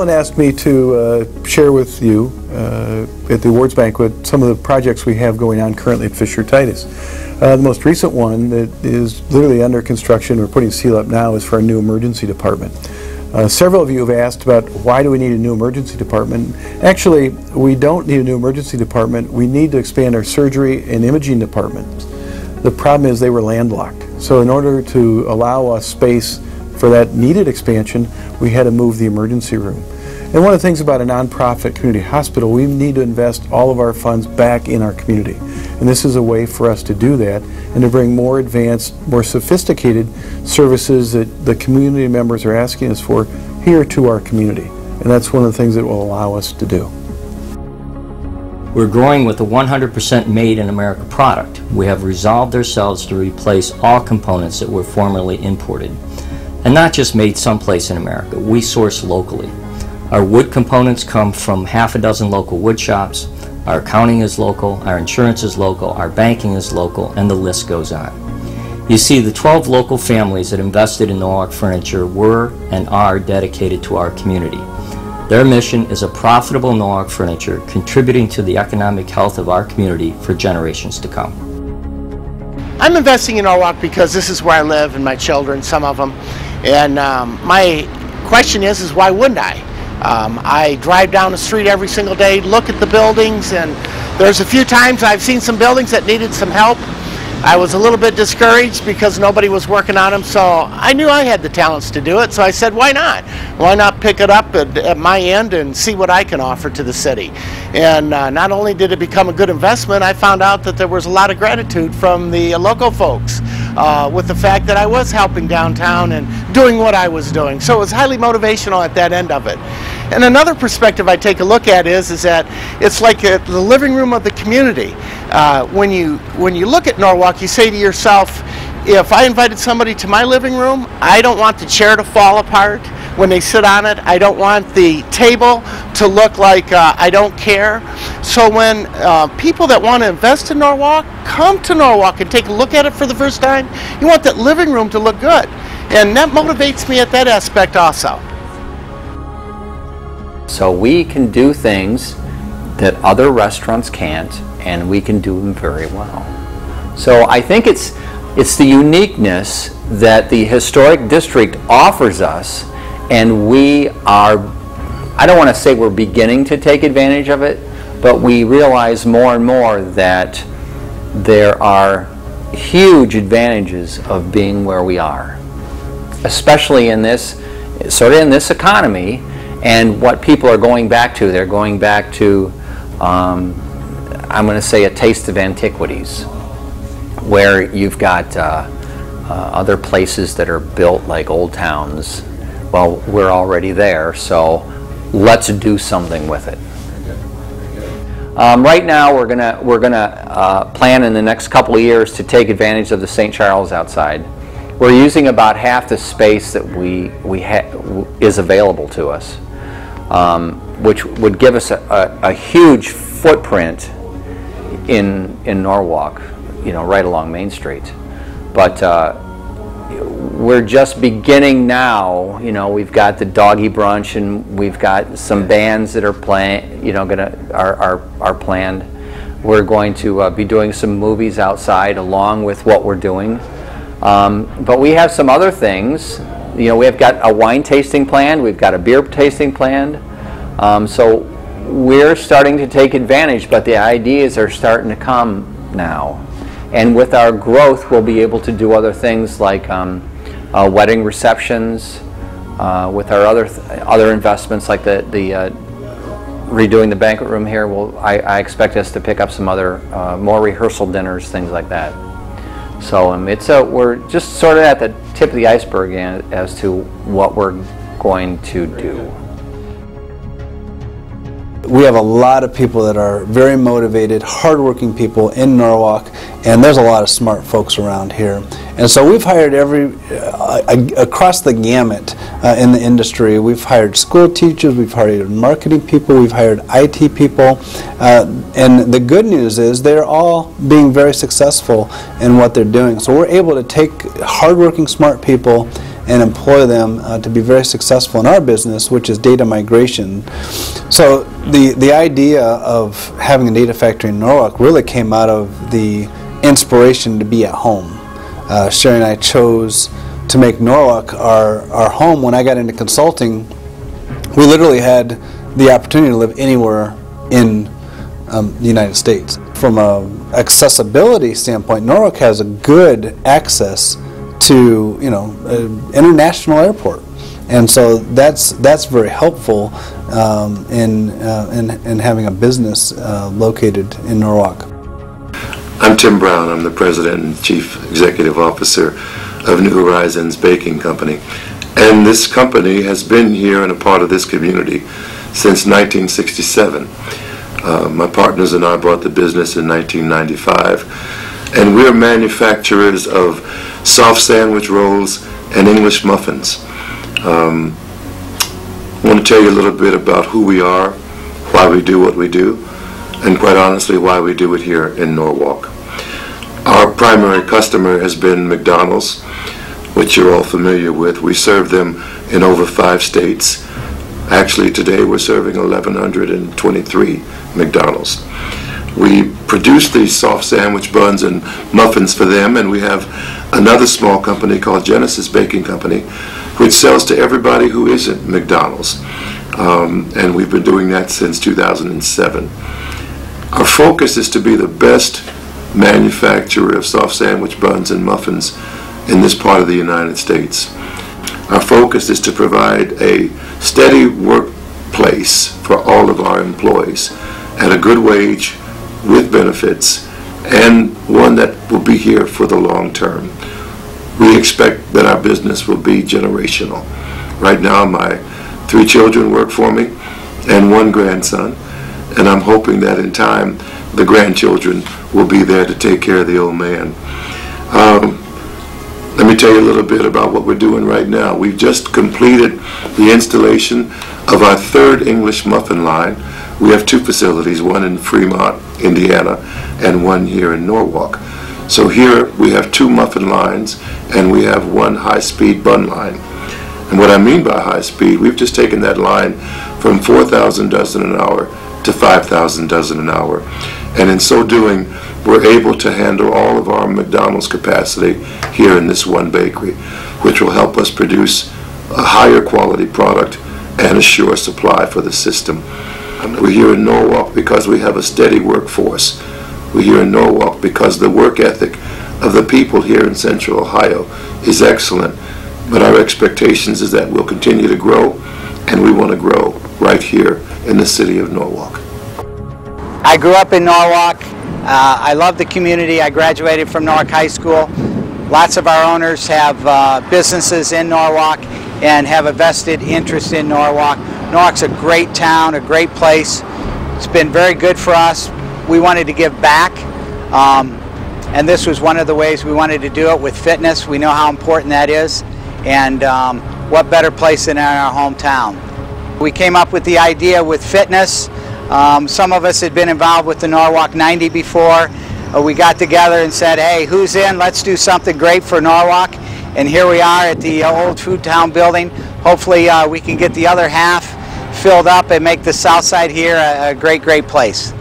Alan asked me to share with you at the awards banquet some of the projects we have going on currently at Fisher Titus. The most recent one that is literally under construction, we're putting seal up now, is for our new emergency department. Several of you have asked about why do we need a new emergency department. Actually, we don't need a new emergency department. We need to expand our surgery and imaging departments. The problem is they were landlocked. So in order to allow us space for that needed expansion, we had to move the emergency room. And one of the things about a nonprofit community hospital, we need to invest all of our funds back in our community. And this is a way for us to do that and to bring more advanced, more sophisticated services that the community members are asking us for here to our community. And that's one of the things that will allow us to do. We're growing with a 100% made in America product. We have resolved ourselves to replace all components that were formerly imported. And not just made someplace in America, we source locally. Our wood components come from half a dozen local wood shops. Our accounting is local, our insurance is local, our banking is local, and the list goes on. You see, the 12 local families that invested in Norwalk Furniture were and are dedicated to our community. Their mission is a profitable Norwalk Furniture contributing to the economic health of our community for generations to come. I'm investing in Norwalk because this is where I live and my children, some of them. And my question is why wouldn't I? I drive down the street every single day, look at the buildings, and there's a few times I've seen some buildings that needed some help. I was a little bit discouraged because nobody was working on them, so I knew I had the talents to do it, so I said, why not? Why not pick it up at my end and see what I can offer to the city? And not only did it become a good investment, I found out that there was a lot of gratitude from the local folks with the fact that I was helping downtown and doing what I was doing. So it was highly motivational at that end of it. And another perspective I take a look at is that it's like the living room of the community. When you look at Norwalk, you say to yourself, if I invited somebody to my living room, I don't want the chair to fall apart when they sit on it. I don't want the table to look like I don't care. So when people that want to invest in Norwalk come to Norwalk and take a look at it for the first time, you want that living room to look good. And that motivates me at that aspect also. So we can do things that other restaurants can't, and we can do them very well. So I think it's the uniqueness that the historic district offers us, and we are, I don't want to say we're beginning to take advantage of it, but we realize more and more that there are huge advantages of being where we are, especially in this, sort of in this economy. And what people are going back to, they're going back to, I'm going to say, a taste of antiquities, where you've got other places that are built like old towns. Well, we're already there, so let's do something with it. Right now, we're gonna plan in the next couple of years to take advantage of the St. Charles outside. We're using about half the space that is available to us, which would give us a huge footprint in Norwalk, you know, right along Main Street. But we're just beginning now. You know, we've got the doggy brunch, and we've got some bands that are playing. You know, are planned. We're going to be doing some movies outside along with what we're doing. But we have some other things. You know, we've got a wine tasting planned. We've got a beer tasting planned. So we're starting to take advantage, but the ideas are starting to come now. And with our growth, we'll be able to do other things like wedding receptions. With our other investments, like the redoing the banquet room here, I expect us to pick up some other more rehearsal dinners, things like that. So we're just sort of at the tip of the iceberg as to what we're going to do. We have a lot of people that are very motivated, hardworking people in Norwalk, and there's a lot of smart folks around here. And so we've hired across the gamut in the industry. We've hired school teachers, we've hired marketing people, we've hired IT people, and the good news is they're all being very successful in what they're doing. So we're able to take hardworking, smart people and employ them to be very successful in our business, which is data migration. So the idea of having a data factory in Norwalk really came out of the inspiration to be at home. Sherry and I chose to make Norwalk our home. When I got into consulting, we literally had the opportunity to live anywhere in the United States. From an accessibility standpoint, Norwalk has a good access to, an international airport, and so that's very helpful in having a business located in Norwalk. I'm Tim Brown. I'm the President and Chief Executive Officer of New Horizons Baking Company, and this company has been here and a part of this community since 1967. My partners and I bought the business in 1995, and we're manufacturers of soft sandwich rolls and English muffins. I want to tell you a little bit about who we are, why we do what we do, and quite honestly why we do it here in Norwalk. Our primary customer has been McDonald's, which you're all familiar with. We serve them in over 5 states. Actually, today we're serving 1,123 McDonald's. We produce these soft sandwich buns and muffins for them, and we have another small company called Genesis Baking Company, which sells to everybody who isn't McDonald's. And we've been doing that since 2007. Our focus is to be the best manufacturer of soft sandwich buns and muffins in this part of the United States. Our focus is to provide a steady workplace for all of our employees at a good wage with benefits, and one that will be here for the long term. We expect that our business will be generational. Right now my 3 children work for me and 1 grandson, and I'm hoping that in time the grandchildren will be there to take care of the old man. Let me tell you a little bit about what we're doing right now. We've just completed the installation of our 3rd English muffin line. We have 2 facilities, one in Fremont, Indiana, and one here in Norwalk. So here we have 2 muffin lines, and we have 1 high-speed bun line. And what I mean by high speed, we've just taken that line from 4,000 dozen an hour to 5,000 dozen an hour. And in so doing, we're able to handle all of our McDonald's capacity here in this one bakery, which will help us produce a higher quality product and a sure supply for the system. We're here in Norwalk because we have a steady workforce. We're here in Norwalk because the work ethic of the people here in Central Ohio is excellent. But our expectations is that we'll continue to grow, and we want to grow right here in the city of Norwalk. I grew up in Norwalk. I love the community. I graduated from Norwalk High School. Lots of our owners have businesses in Norwalk and have a vested interest in Norwalk. Norwalk's a great town, a great place. It's been very good for us. We wanted to give back, and this was one of the ways we wanted to do it with fitness. We know how important that is, and what better place than in our hometown. We came up with the idea with fitness. Some of us had been involved with the Norwalk 90 before. We got together and said, hey, who's in? Let's do something great for Norwalk. And here we are at the old Food Town building. Hopefully we can get the other half filled up and make the south side here a great, great place.